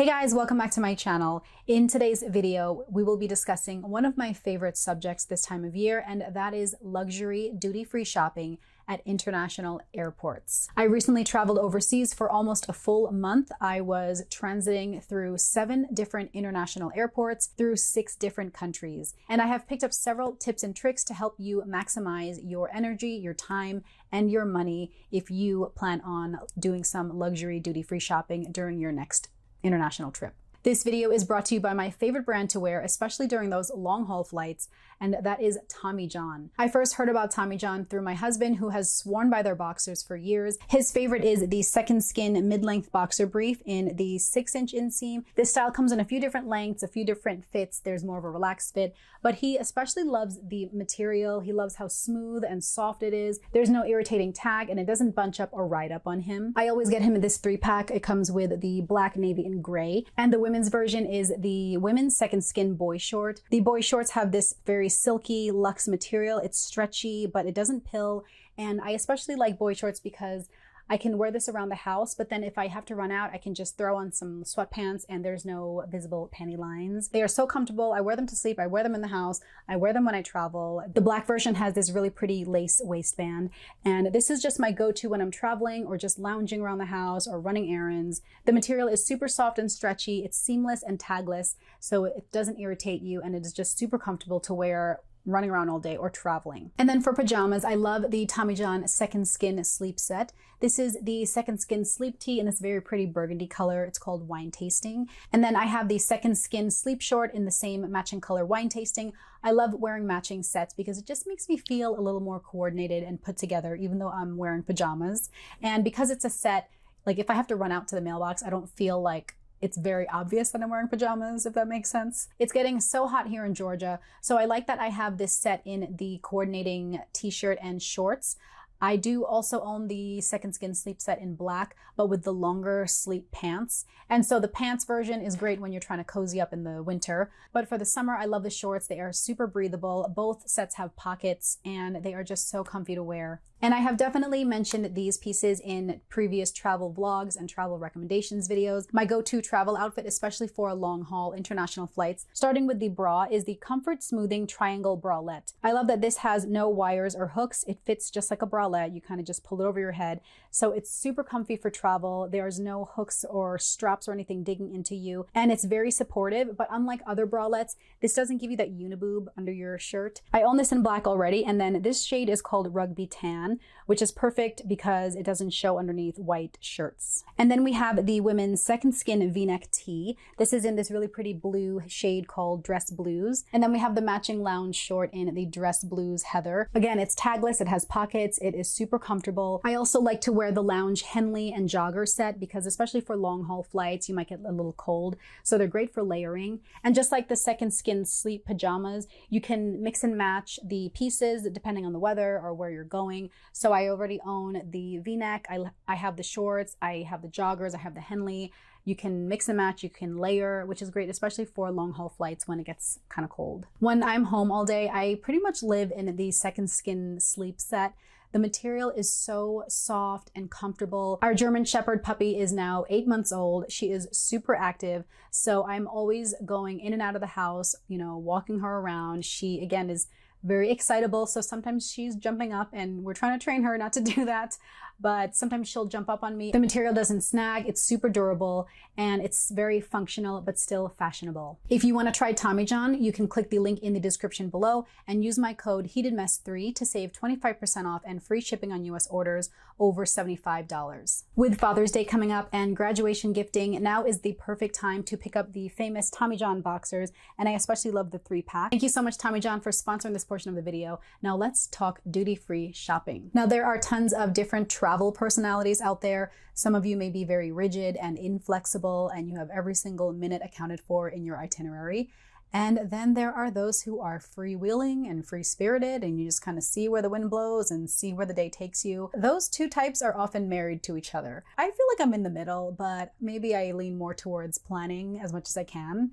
Hey guys, welcome back to my channel. In today's video, we will be discussing one of my favorite subjects this time of year, and that is luxury duty-free shopping at international airports. I recently traveled overseas for almost a full month. I was transiting through 7 different international airports through 6 different countries. And I have picked up several tips and tricks to help you maximize your energy, your time, and your money if you plan on doing some luxury duty-free shopping during your next international trip. This video is brought to you by my favorite brand to wear, especially during those long-haul flights, and that is Tommy John. I first heard about Tommy John through my husband, who has sworn by their boxers for years. His favorite is the Second Skin mid-length boxer brief in the 6-inch inseam. This style comes in a few different lengths, a few different fits. There's more of a relaxed fit, but he especially loves the material. He loves how smooth and soft it is. There's no irritating tag, and it doesn't bunch up or ride up on him. I always get him in this 3-pack. It comes with the black, navy, and gray, and the women's version is the women's Second Skin boy short. The boy shorts have this very silky luxe material. It's stretchy, but it doesn't pill. And I especially like boy shorts because I can wear this around the house, but then if I have to run out, I can just throw on some sweatpants and there's no visible panty lines. They are so comfortable. I wear them to sleep. I wear them in the house. I wear them when I travel. The black version has this really pretty lace waistband, and this is just my go-to when I'm traveling or just lounging around the house or running errands. The material is super soft and stretchy. It's seamless and tagless, so it doesn't irritate you, and it is just super comfortable to wear running around all day or traveling. And then for pajamas, I love the Tommy John Second Skin sleep set. This is the Second Skin sleep tee in this very pretty burgundy color. It's called Wine Tasting. And then I have the Second Skin sleep short in the same matching color, Wine Tasting. I love wearing matching sets because it just makes me feel a little more coordinated and put together, even though I'm wearing pajamas. And because it's a set, like if I have to run out to the mailbox, I don't feel like it's very obvious that I'm wearing pajamas, if that makes sense. It's getting so hot here in Georgia, so I like that I have this set in the coordinating t-shirt and shorts. I do also own the Second Skin sleep set in black, but with the longer sleep pants. And so the pants version is great when you're trying to cozy up in the winter. But for the summer, I love the shorts. They are super breathable. Both sets have pockets and they are just so comfy to wear. And I have definitely mentioned these pieces in previous travel vlogs and travel recommendations videos. My go-to travel outfit, especially for long-haul international flights, starting with the bra, is the Comfort Smoothing Triangle Bralette. I love that this has no wires or hooks. It fits just like a bralette. You kind of just pull it over your head. So it's super comfy for travel. There's no hooks or straps or anything digging into you. And it's very supportive, but unlike other bralettes, this doesn't give you that uniboob under your shirt. I own this in black already, and then this shade is called Rugby Tan, which is perfect because it doesn't show underneath white shirts. And then we have the women's Second Skin V-neck tee. This is in this really pretty blue shade called Dress Blues. And then we have the matching lounge short in the Dress Blues Heather. Again, it's tagless, it has pockets, it is super comfortable. I also like to wear the lounge Henley and jogger set because especially for long haul flights, you might get a little cold. So they're great for layering. And just like the Second Skin sleep pajamas, you can mix and match the pieces depending on the weather or where you're going. So I already own the V-neck, I have the shorts, I have the joggers, I have the Henley. You can mix and match, you can layer, which is great, especially for long haul flights when it gets kind of cold. When I'm home all day, I pretty much live in the Second Skin sleep set. The material is so soft and comfortable. Our German Shepherd puppy is now 8 months old. She is super active. So I'm always going in and out of the house, you know, walking her around. She, again, is very excitable, so sometimes she's jumping up and we're trying to train her not to do that, but sometimes she'll jump up on me. The material doesn't snag, it's super durable, and it's very functional but still fashionable. If you want to try Tommy John, you can click the link in the description below and use my code HEATEDMESS3 to save 25% off and free shipping on US orders over $75. With Father's Day coming up and graduation gifting, now is the perfect time to pick up the famous Tommy John boxers, and I especially love the 3-pack. Thank you so much, Tommy John, for sponsoring this portion of the video. Now let's talk duty-free shopping. Now there are tons of different travel personalities out there. Some of you may be very rigid and inflexible and you have every single minute accounted for in your itinerary. And then there are those who are freewheeling and free-spirited and you just kind of see where the wind blows and see where the day takes you. Those two types are often married to each other. I feel like I'm in the middle, but maybe I lean more towards planning as much as I can.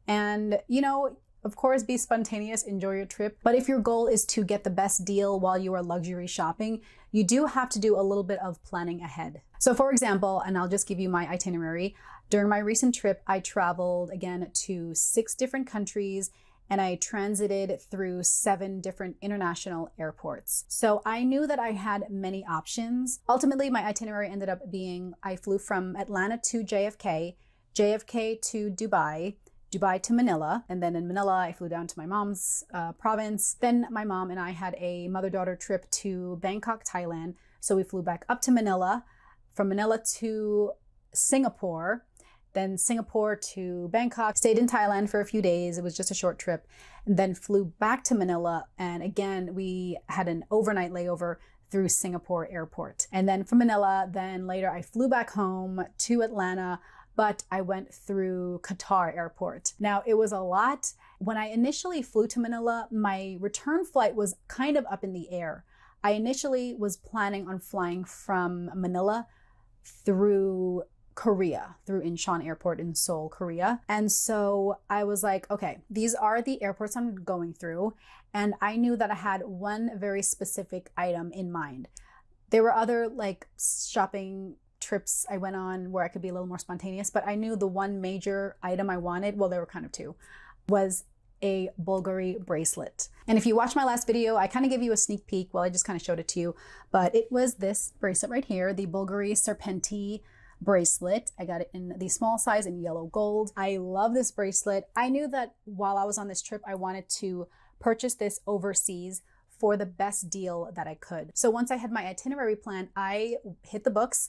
And you know, of course, be spontaneous, enjoy your trip. But if your goal is to get the best deal while you are luxury shopping, you do have to do a little bit of planning ahead. So for example, and I'll just give you my itinerary, during my recent trip, I traveled again to 6 different countries and I transited through 7 different international airports. So I knew that I had many options. Ultimately, my itinerary ended up being, I flew from Atlanta to JFK, JFK to Dubai, Dubai to Manila, and then in Manila, I flew down to my mom's province. Then my mom and I had a mother-daughter trip to Bangkok, Thailand. So we flew back up to Manila, from Manila to Singapore, then Singapore to Bangkok, stayed in Thailand for a few days. It was just a short trip, and then flew back to Manila. And again, we had an overnight layover through Singapore Airport. And then from Manila, then later I flew back home to Atlanta, but I went through Qatar Airport. Now, it was a lot. When I initially flew to Manila, my return flight was kind of up in the air. I initially was planning on flying from Manila through Korea, through Incheon Airport in Seoul, Korea. And so I was like, okay, these are the airports I'm going through. And I knew that I had one very specific item in mind. There were other like shopping trips I went on where I could be a little more spontaneous, but I knew the one major item I wanted, well, there were kind of two, was a Bulgari bracelet. And if you watch my last video, I kind of gave you a sneak peek. Well, I just kind of showed it to you, but it was this bracelet right here, the Bulgari Serpenti bracelet. I got it in the small size in yellow gold. I love this bracelet. I knew that while I was on this trip, I wanted to purchase this overseas for the best deal that I could. So once I had my itinerary plan, I hit the books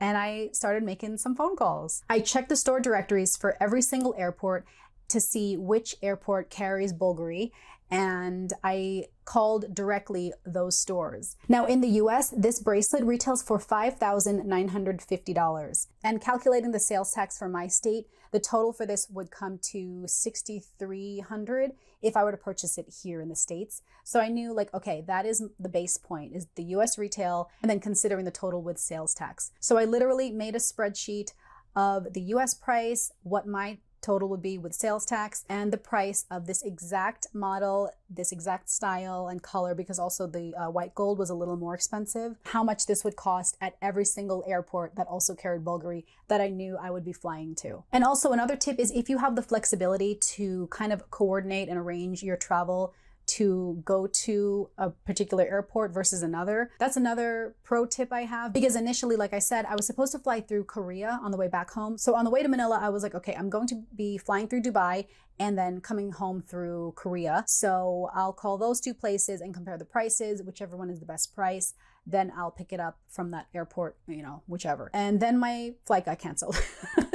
and I started making some phone calls. I checked the store directories for every single airport to see which airport carries Bulgari, and I called directly those stores. Now in the US, this bracelet retails for $5,950. And calculating the sales tax for my state, the total for this would come to $6,300 if I were to purchase it here in the States. So I knew like, okay, that is the base point, is the US retail, and then considering the total with sales tax. So I literally made a spreadsheet of the US price, what my total would be with sales tax, and the price of this exact model, this exact style and color, because also the white gold was a little more expensive, how much this would cost at every single airport that also carried Bulgari that I knew I would be flying to. And also another tip is if you have the flexibility to kind of coordinate and arrange your travel to go to a particular airport versus another. That's another pro tip I have, because initially, like I said, I was supposed to fly through Korea on the way back home. So on the way to Manila, I was like, okay, I'm going to be flying through Dubai and then coming home through Korea. So I'll call those 2 places and compare the prices, whichever one is the best price. Then I'll pick it up from that airport, you know, whichever. And then my flight got canceled.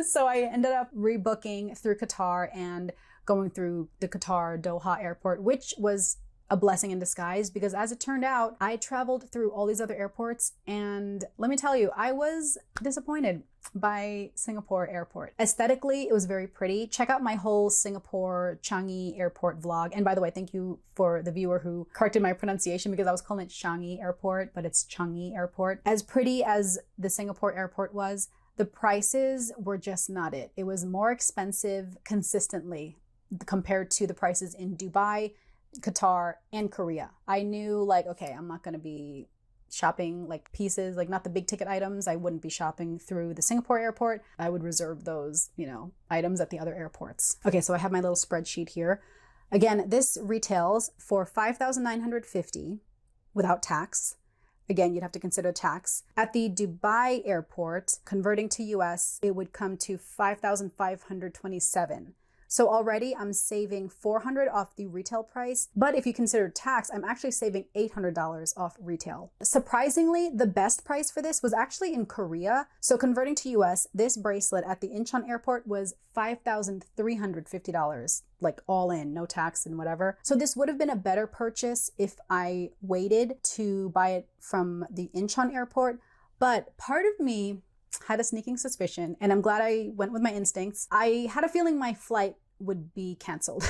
So I ended up rebooking through Qatar and going through the Qatar Doha Airport, which was a blessing in disguise, because as it turned out, I traveled through all these other airports, and let me tell you, I was disappointed by Singapore Airport. Aesthetically, it was very pretty. Check out my whole Singapore Changi Airport vlog. And by the way, thank you for the viewer who corrected my pronunciation, because I was calling it Changi Airport, but it's Changi Airport. As pretty as the Singapore Airport was, the prices were just not it. It was more expensive consistently compared to the prices in Dubai, Qatar, and Korea. I knew like, okay, I'm not going to be shopping like pieces, like not the big ticket items. I wouldn't be shopping through the Singapore airport. I would reserve those, you know, items at the other airports. Okay, so I have my little spreadsheet here. Again, this retails for $5,950 without tax. Again, you'd have to consider tax. At the Dubai airport, converting to US, it would come to $5,527. So already I'm saving $400 off the retail price, but if you consider tax, I'm actually saving $800 off retail. Surprisingly, the best price for this was actually in Korea. So converting to US, this bracelet at the Incheon airport was $5,350, like all in, no tax and whatever. So this would have been a better purchase if I waited to buy it from the Incheon airport, but part of me had a sneaking suspicion, and I'm glad I went with my instincts. I had a feeling my flight would be canceled.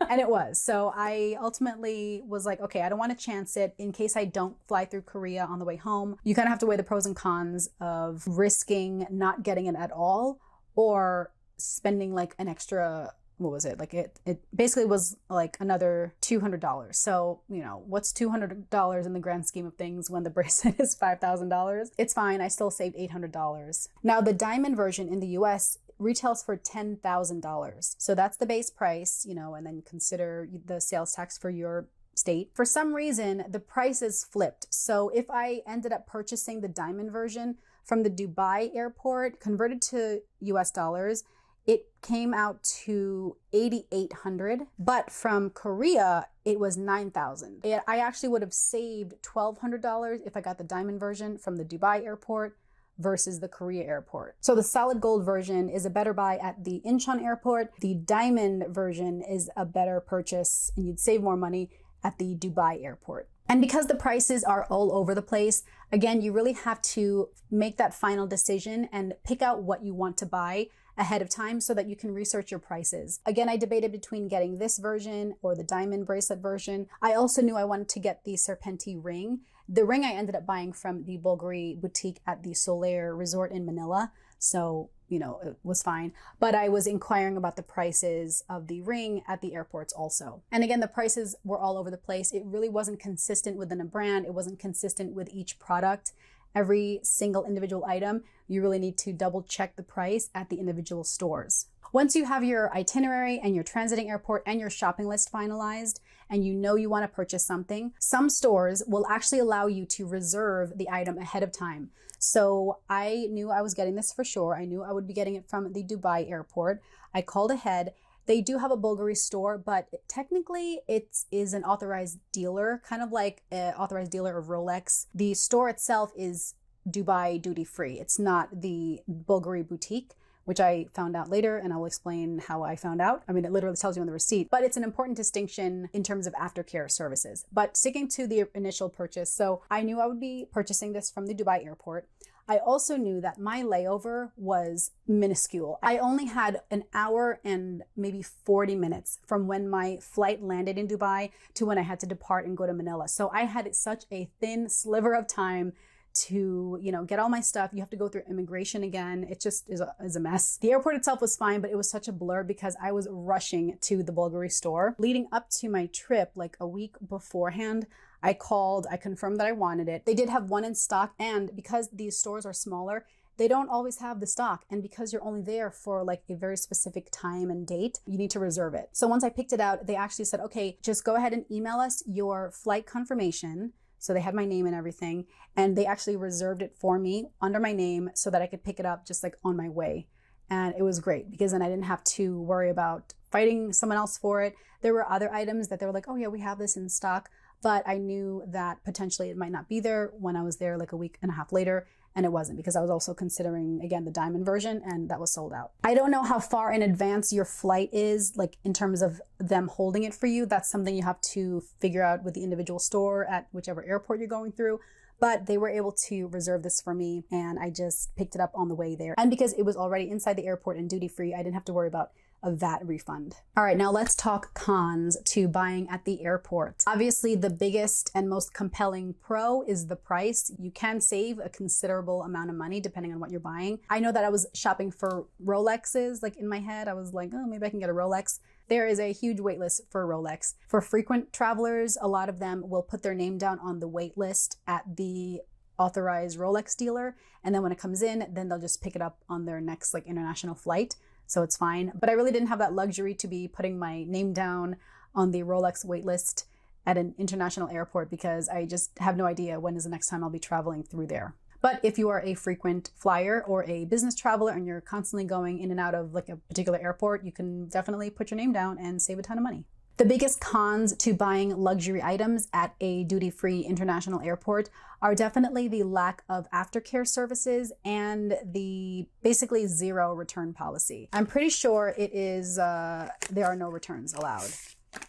And it was. So I ultimately was like, okay, I don't want to chance it in case I don't fly through Korea on the way home. You kind of have to weigh the pros and cons of risking not getting it at all or spending like an extra what was it? Like it basically was like another $200. So, you know, what's $200 in the grand scheme of things when the bracelet is $5,000? It's fine. I still saved $800. Now, the diamond version in the US retails for $10,000. So that's the base price, you know, and then consider the sales tax for your state. For some reason, the prices flipped. So if I ended up purchasing the diamond version from the Dubai airport, converted to US dollars, it came out to $8,800, but from Korea, it was $9,000. I actually would have saved $1,200 if I got the diamond version from the Dubai airport versus the Korea airport. So the solid gold version is a better buy at the Incheon airport. The diamond version is a better purchase, and you'd save more money at the Dubai airport. And because the prices are all over the place, again, you really have to make that final decision and pick out what you want to buy ahead of time so that you can research your prices. Again, I debated between getting this version or the diamond bracelet version. I also knew I wanted to get the Serpenti ring. The ring I ended up buying from the Bulgari boutique at the Solaire Resort in Manila. So, you know, it was fine. But I was inquiring about the prices of the ring at the airports also. And again, the prices were all over the place. It really wasn't consistent within a brand. It wasn't consistent with each product. Every single individual item, you really need to double check the price at the individual stores. Once you have your itinerary and your transiting airport and your shopping list finalized, and you know you want to purchase something, some stores will actually allow you to reserve the item ahead of time. So I knew I was getting this for sure. I knew I would be getting it from the Dubai airport. I called ahead. They do have a Bulgari store, but technically it is an authorized dealer, kind of like an authorized dealer of Rolex. The store itself is Dubai duty free. It's not the Bulgari boutique, which I found out later, and I will explain how I found out. I mean, it literally tells you on the receipt, but it's an important distinction in terms of aftercare services. But sticking to the initial purchase, so I knew I would be purchasing this from the Dubai airport. I also knew that my layover was minuscule. I only had an hour and maybe 40 minutes from when my flight landed in Dubai to when I had to depart and go to Manila. So I had such a thin sliver of time to, you know, get all my stuff. You have to go through immigration again. It just is a mess. The airport itself was fine, but it was such a blur because I was rushing to the Bulgari store. Leading up to my trip, like a week beforehand, I called, I confirmed that I wanted it. They did have one in stock, and because these stores are smaller, they don't always have the stock. And because you're only there for like a very specific time and date, you need to reserve it. So once I picked it out, they actually said, okay, just go ahead and email us your flight confirmation. So they had my name and everything, and they actually reserved it for me under my name so that I could pick it up just like on my way. And it was great because then I didn't have to worry about fighting someone else for it. There were other items that they were like, oh yeah, we have this in stock. But I knew that potentially it might not be there when I was there like a week and a half later. And it wasn't, because I was also considering, again, the diamond version, and that was sold out. I don't know how far in advance your flight is, like in terms of them holding it for you. That's something you have to figure out with the individual store at whichever airport you're going through. But they were able to reserve this for me, and I just picked it up on the way there. And because it was already inside the airport and duty free, I didn't have to worry about a VAT refund. All right, now let's talk cons to buying at the airport. Obviously, the biggest and most compelling pro is the price. You can save a considerable amount of money depending on what you're buying. I know that I was shopping for Rolexes, like in my head, I was like, oh, maybe I can get a Rolex. There is a huge wait list for Rolex. For frequent travelers, a lot of them will put their name down on the wait list at the authorized Rolex dealer. And then when it comes in, then they'll just pick it up on their next like international flight. So it's fine. But I really didn't have that luxury to be putting my name down on the Rolex waitlist at an international airport because I just have no idea when is the next time I'll be traveling through there. But if you are a frequent flyer or a business traveler and you're constantly going in and out of like a particular airport, you can definitely put your name down and save a ton of money. The biggest cons to buying luxury items at a duty-free international airport are definitely the lack of aftercare services and the basically zero return policy. I'm pretty sure it is, there are no returns allowed.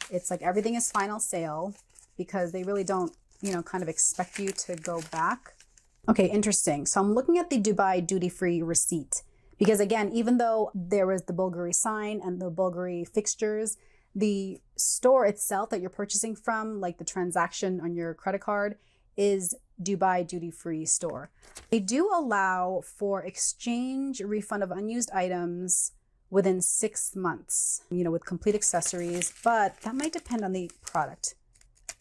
It's like everything is final sale because they really don't, you know, kind of expect you to go back. Okay, interesting. So I'm looking at the Dubai duty-free receipt because again, even though there was the Bulgari sign and the Bulgari fixtures, the store itself that you're purchasing from, like the transaction on your credit card, is Dubai duty-free store. They do allow for exchange, refund of unused items, within 6 months, you know, with complete accessories, but that might depend on the product.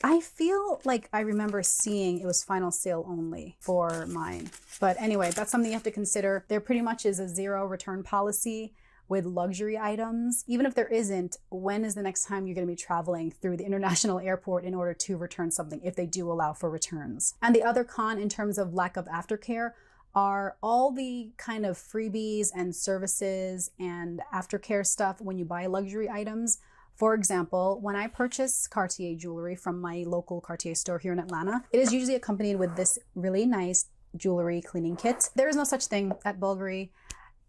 I feel like I remember seeing it was final sale only for mine. But anyway, that's something you have to consider. There pretty much is a 0 return policy with luxury items. Even if there isn't, when is the next time you're going to be traveling through the international airport in order to return something, if they do allow for returns? And the other con in terms of lack of aftercare are all the kind of freebies and services and aftercare stuff when you buy luxury items. For example, when I purchase Cartier jewelry from my local Cartier store here in Atlanta, it is usually accompanied with this really nice jewelry cleaning kit. There is no such thing at Bulgari.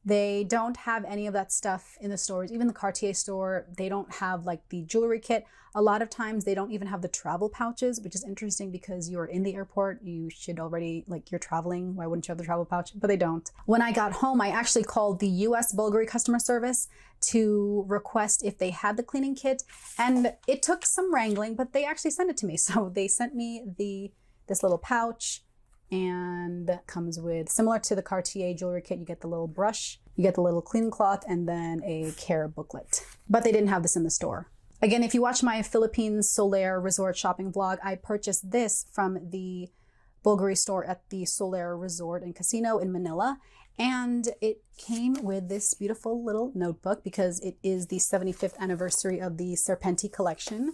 They don't have any of that stuff in the stores. Even the Cartier store, they don't have like the jewelry kit. A lot of times they don't even have the travel pouches, which is interesting because you're in the airport. You should already, like, you're traveling. Why wouldn't you have the travel pouch? But they don't. When I got home, I actually called the US Bulgari customer service to request if they had the cleaning kit. And it took some wrangling, but they actually sent it to me. So they sent me this little pouch, and comes with, similar to the Cartier jewelry kit, you get the little brush, you get the little cleaning cloth, and then a care booklet. But they didn't have this in the store. Again, if you watch my Philippines Solaire Resort shopping vlog, I purchased this from the Bulgari store at the Solaire Resort and Casino in Manila. And it came with this beautiful little notebook because it is the 75th anniversary of the Serpenti collection.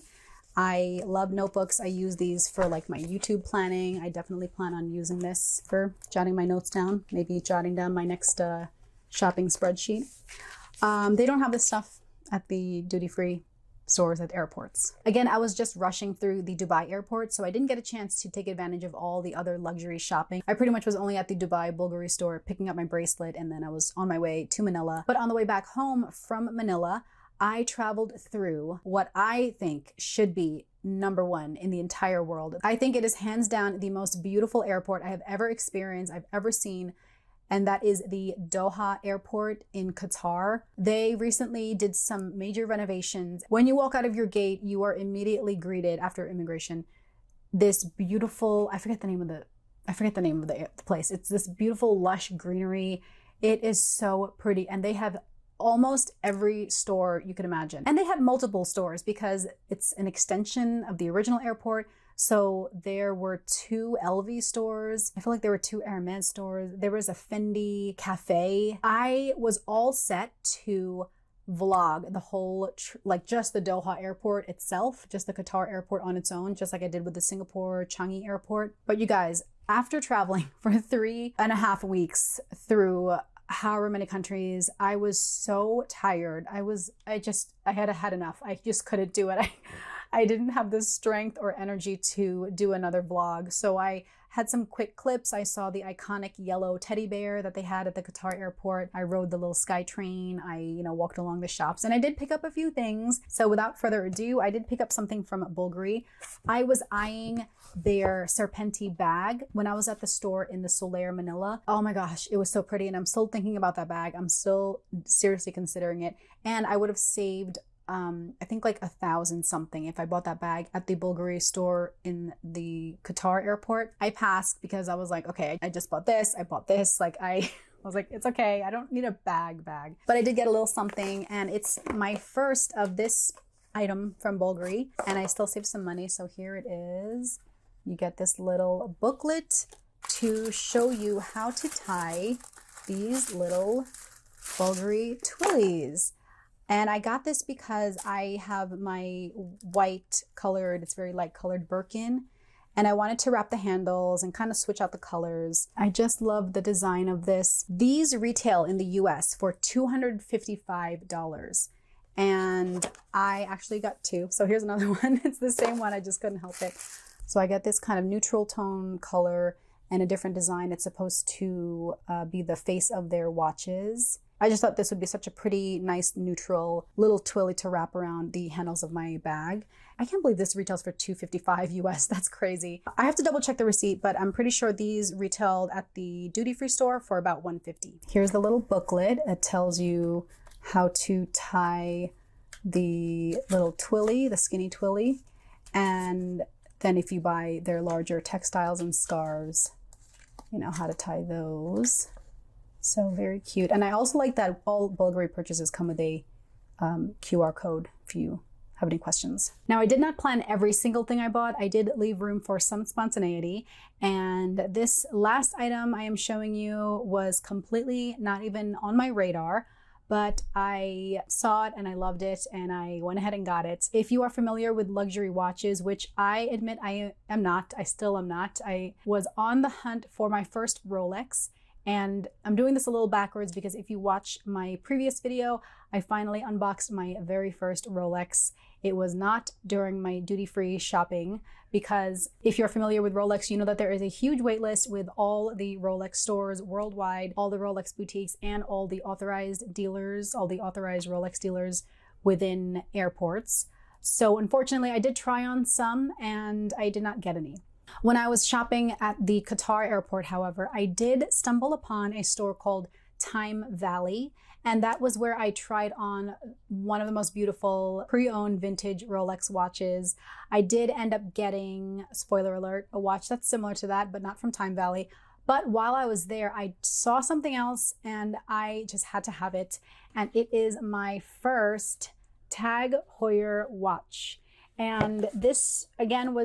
I love notebooks. I use these for like my YouTube planning. I definitely plan on using this for jotting my notes down, maybe jotting down my next shopping spreadsheet. They don't have this stuff at the duty-free stores at airports. Again, I was just rushing through the Dubai airport, so I didn't get a chance to take advantage of all the other luxury shopping. I pretty much was only at the Dubai Bulgari store picking up my bracelet, and then I was on my way to Manila. But on the way back home from Manila, I traveled through what I think should be #1 in the entire world. I think it is hands down the most beautiful airport I have ever experienced, I've ever seen, and that is the Doha Airport in Qatar. They recently did some major renovations. When you walk out of your gate, you are immediately greeted after immigration. This beautiful, I forget the name of the place. It's this beautiful lush greenery. It is so pretty, and they have almost every store you can imagine. And they had multiple stores because it's an extension of the original airport. So there were 2 LV stores. I feel like there were 2 Hermes stores. There was a Fendi cafe. I was all set to vlog the whole, like just the Doha airport itself, just the Qatar airport on its own, just like I did with the Singapore Changi airport. But you guys, after traveling for 3.5 weeks through however many countries, I was so tired. I had had enough. I just couldn't do it. I didn't have the strength or energy to do another vlog. So I had some quick clips. I saw the iconic yellow teddy bear that they had at the Qatar airport. I rode the little sky train. I, walked along the shops, and I did pick up a few things. So without further ado, I did pick up something from Bulgari. I was eyeing their Serpenti bag when I was at the store in the Solaire Manila. Oh my gosh, it was so pretty, and I'm still thinking about that bag. I'm still seriously considering it. And I would have saved I think like 1,000 something if I bought that bag at the Bulgari store in the Qatar airport. I passed because I was like, okay, I just bought this, I bought this. Like I was like, it's okay, I don't need a bag. But I did get a little something, and it's my first of this item from Bulgari, and I still saved some money. So here it is. You get this little booklet to show you how to tie these little Bulgari twillies. And I got this because I have my white colored, it's very light colored Birkin, and I wanted to wrap the handles and kind of switch out the colors. I just love the design of this. These retail in the US for $255. And I actually got 2. So here's another one. It's the same one, I just couldn't help it. So I get this kind of neutral tone color and a different design. It's supposed to be the face of their watches. I just thought this would be such a pretty, nice, neutral little twilly to wrap around the handles of my bag. I can't believe this retails for $255 US. That's crazy. I have to double check the receipt, but I'm pretty sure these retailed at the duty-free store for about $150. Here's the little booklet. It tells you how to tie the little twilly, the skinny twilly. And then if you buy their larger textiles and scarves, you know how to tie those. So very cute. And I also like that all Bulgari purchases come with a QR code if you have any questions. Now, I did not plan every single thing I bought. I did leave room for some spontaneity. And this last item I am showing you was completely not even on my radar, but I saw it and I loved it and I went ahead and got it. If you are familiar with luxury watches, which I admit I am not, I still am not, I was on the hunt for my first Rolex. And I'm doing this a little backwards because if you watch my previous video, I finally unboxed my very first Rolex. It was not during my duty-free shopping because if you're familiar with Rolex, you know that there is a huge wait list with all the Rolex stores worldwide, all the Rolex boutiques, and all the authorized dealers, all the authorized Rolex dealers within airports. So unfortunately, I did try on some and I did not get any. When I was shopping at the Qatar airport, however, I did stumble upon a store called Time Valley, and that was where I tried on one of the most beautiful pre-owned vintage Rolex watches. I did end up getting, spoiler alert, a watch that's similar to that, but not from Time Valley. But while I was there, I saw something else and I just had to have it. And it is my first Tag Heuer watch. And this, again,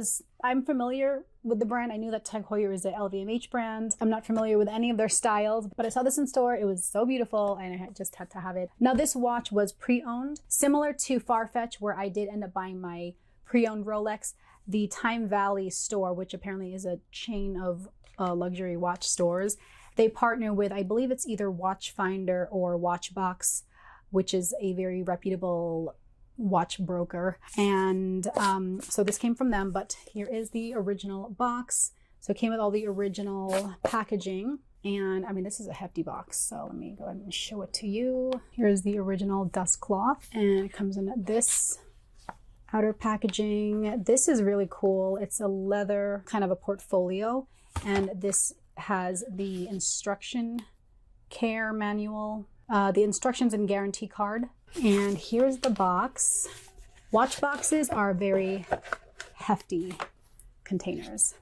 I'm familiar with the brand. I knew that Tag Heuer is an LVMH brand. I'm not familiar with any of their styles, but I saw this in store. It was so beautiful and I just had to have it. Now, this watch was pre-owned, similar to Farfetch, where I did end up buying my pre-owned Rolex. The Time Valley store, which apparently is a chain of luxury watch stores, they partner with, I believe it's either Watchfinder or Watchbox, which is a very reputable watch broker. And so this came from them, but here is the original box. So it came with all the original packaging. And I mean, this is a hefty box. So let me go ahead and show it to you. Here's the original dust cloth and it comes in this outer packaging. This is really cool. It's a leather kind of a portfolio. And this has the instruction care manual, the instructions and guarantee card. And here's the box. Watch boxes are very hefty containers.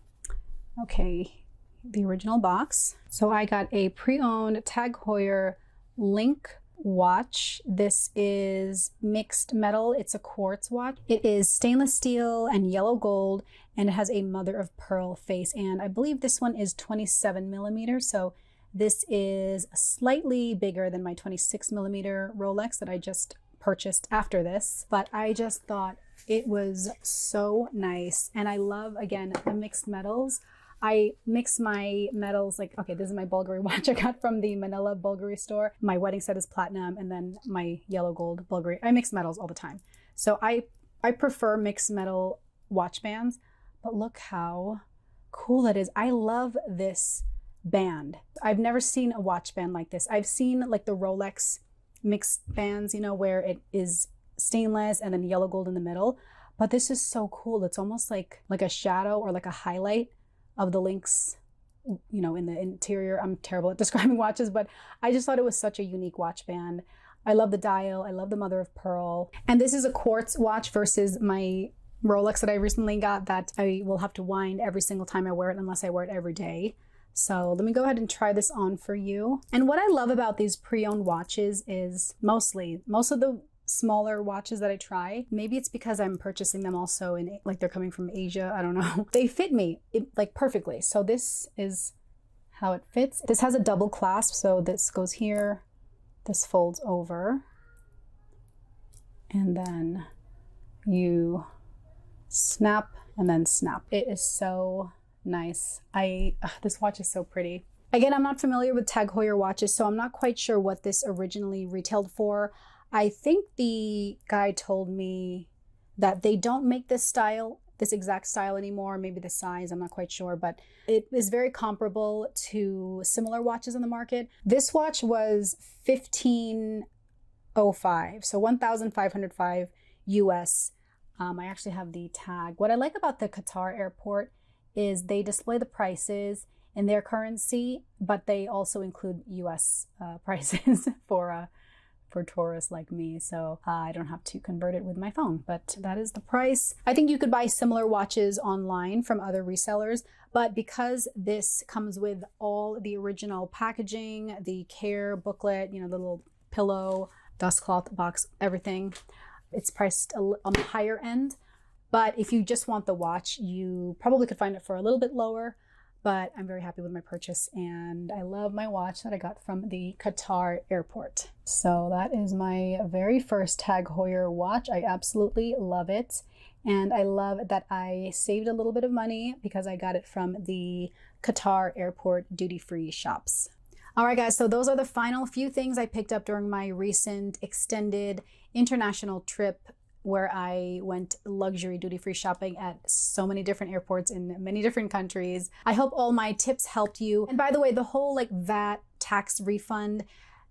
Okay, the original box. So I got a pre-owned Tag Heuer Link watch. This is mixed metal. It's a quartz watch. It is stainless steel and yellow gold, and it has a mother of pearl face. And I believe this one is 27 millimeters. So this is slightly bigger than my 26 millimeter Rolex that I just purchased after this, but I just thought it was so nice. And I love, again, the mixed metals. I mix my metals, like, okay, this is my Bulgari watch I got from the Manila Bulgari store. My wedding set is platinum, and then my yellow gold Bulgari. I mix metals all the time. So I prefer mixed metal watch bands, but look how cool that is. I love this band. I've never seen a watch band like this. I've seen like the Rolex mixed bands, you know, where it is stainless and then yellow gold in the middle, but this is so cool. It's almost like a shadow or like a highlight of the links, you know, in the interior. I'm terrible at describing watches, but I just thought it was such a unique watch band. I love the dial. I love the mother of pearl. And this is a quartz watch versus my Rolex that I recently got that I will have to wind every single time I wear it unless I wear it every day. So let me go ahead and try this on for you. And what I love about these pre-owned watches is most of the smaller watches that I try, maybe it's because I'm purchasing them also in, like, they're coming from Asia, I don't know. They fit me like perfectly. So this is how it fits. This has a double clasp, so this goes here, this folds over, and then you snap and then snap. It is so nice. This watch is so pretty. Again, I'm not familiar with Tag Heuer watches, so I'm not quite sure what this originally retailed for. I think the guy told me that they don't make this exact style anymore, maybe the size, I'm not quite sure, but it is very comparable to similar watches on the market. This watch was $1,505, so $1,505 US. I actually have the tag. What I like about the Qatar airport is they display the prices in their currency, but they also include US prices for for tourists like me, so I don't have to convert it with my phone, but that is the price. I think you could buy similar watches online from other resellers, but because this comes with all the original packaging, the care booklet, you know, the little pillow, dust cloth box, everything, it's priced on the higher end. But if you just want the watch, you probably could find it for a little bit lower. But I'm very happy with my purchase, and I love my watch that I got from the Qatar airport. So that is my very first Tag Heuer watch. I absolutely love it. And I love that I saved a little bit of money because I got it from the Qatar airport duty-free shops. All right, guys, so those are the final few things I picked up during my recent extended international trip where I went luxury duty-free shopping at so many different airports in many different countries. I hope all my tips helped you. And by the way, the whole like VAT tax refund,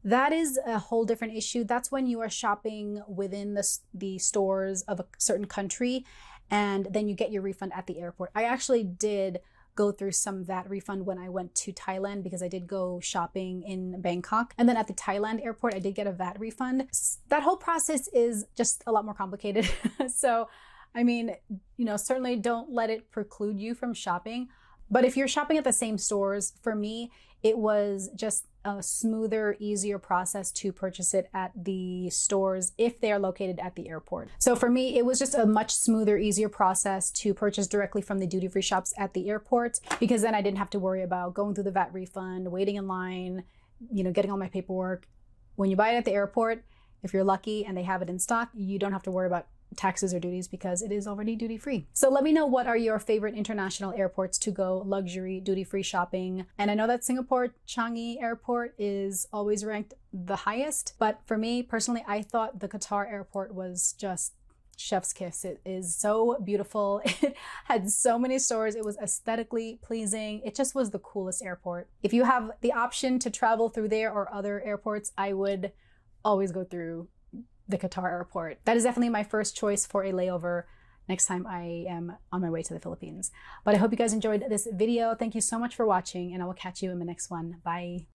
that is a whole different issue. That's when you are shopping within the stores of a certain country, and then you get your refund at the airport. I actually did go through some VAT refund when I went to Thailand because I did go shopping in Bangkok. And then at the Thailand airport, I did get a VAT refund. That whole process is just a lot more complicated. So, I mean, you know, certainly don't let it preclude you from shopping. But if you're shopping at the same stores, for me, it was just a smoother, easier process to purchase it at the stores if they are located at the airport. So for me, it was just a much smoother, easier process to purchase directly from the duty-free shops at the airport, because then I didn't have to worry about going through the VAT refund, waiting in line, you know, getting all my paperwork. When you buy it at the airport, if you're lucky and they have it in stock, you don't have to worry about taxes or duties because it is already duty-free. So let me know, what are your favorite international airports to go luxury duty-free shopping? And I know that Singapore Changi Airport is always ranked the highest, but for me personally, I thought the Qatar airport was just chef's kiss. It is so beautiful. It had so many stores. It was aesthetically pleasing. It just was the coolest airport. If you have the option to travel through there or other airports, I would always go through the Qatar airport. That is definitely my first choice for a layover next time I am on my way to the Philippines. But I hope you guys enjoyed this video. Thank you so much for watching, and I will catch you in the next one. Bye.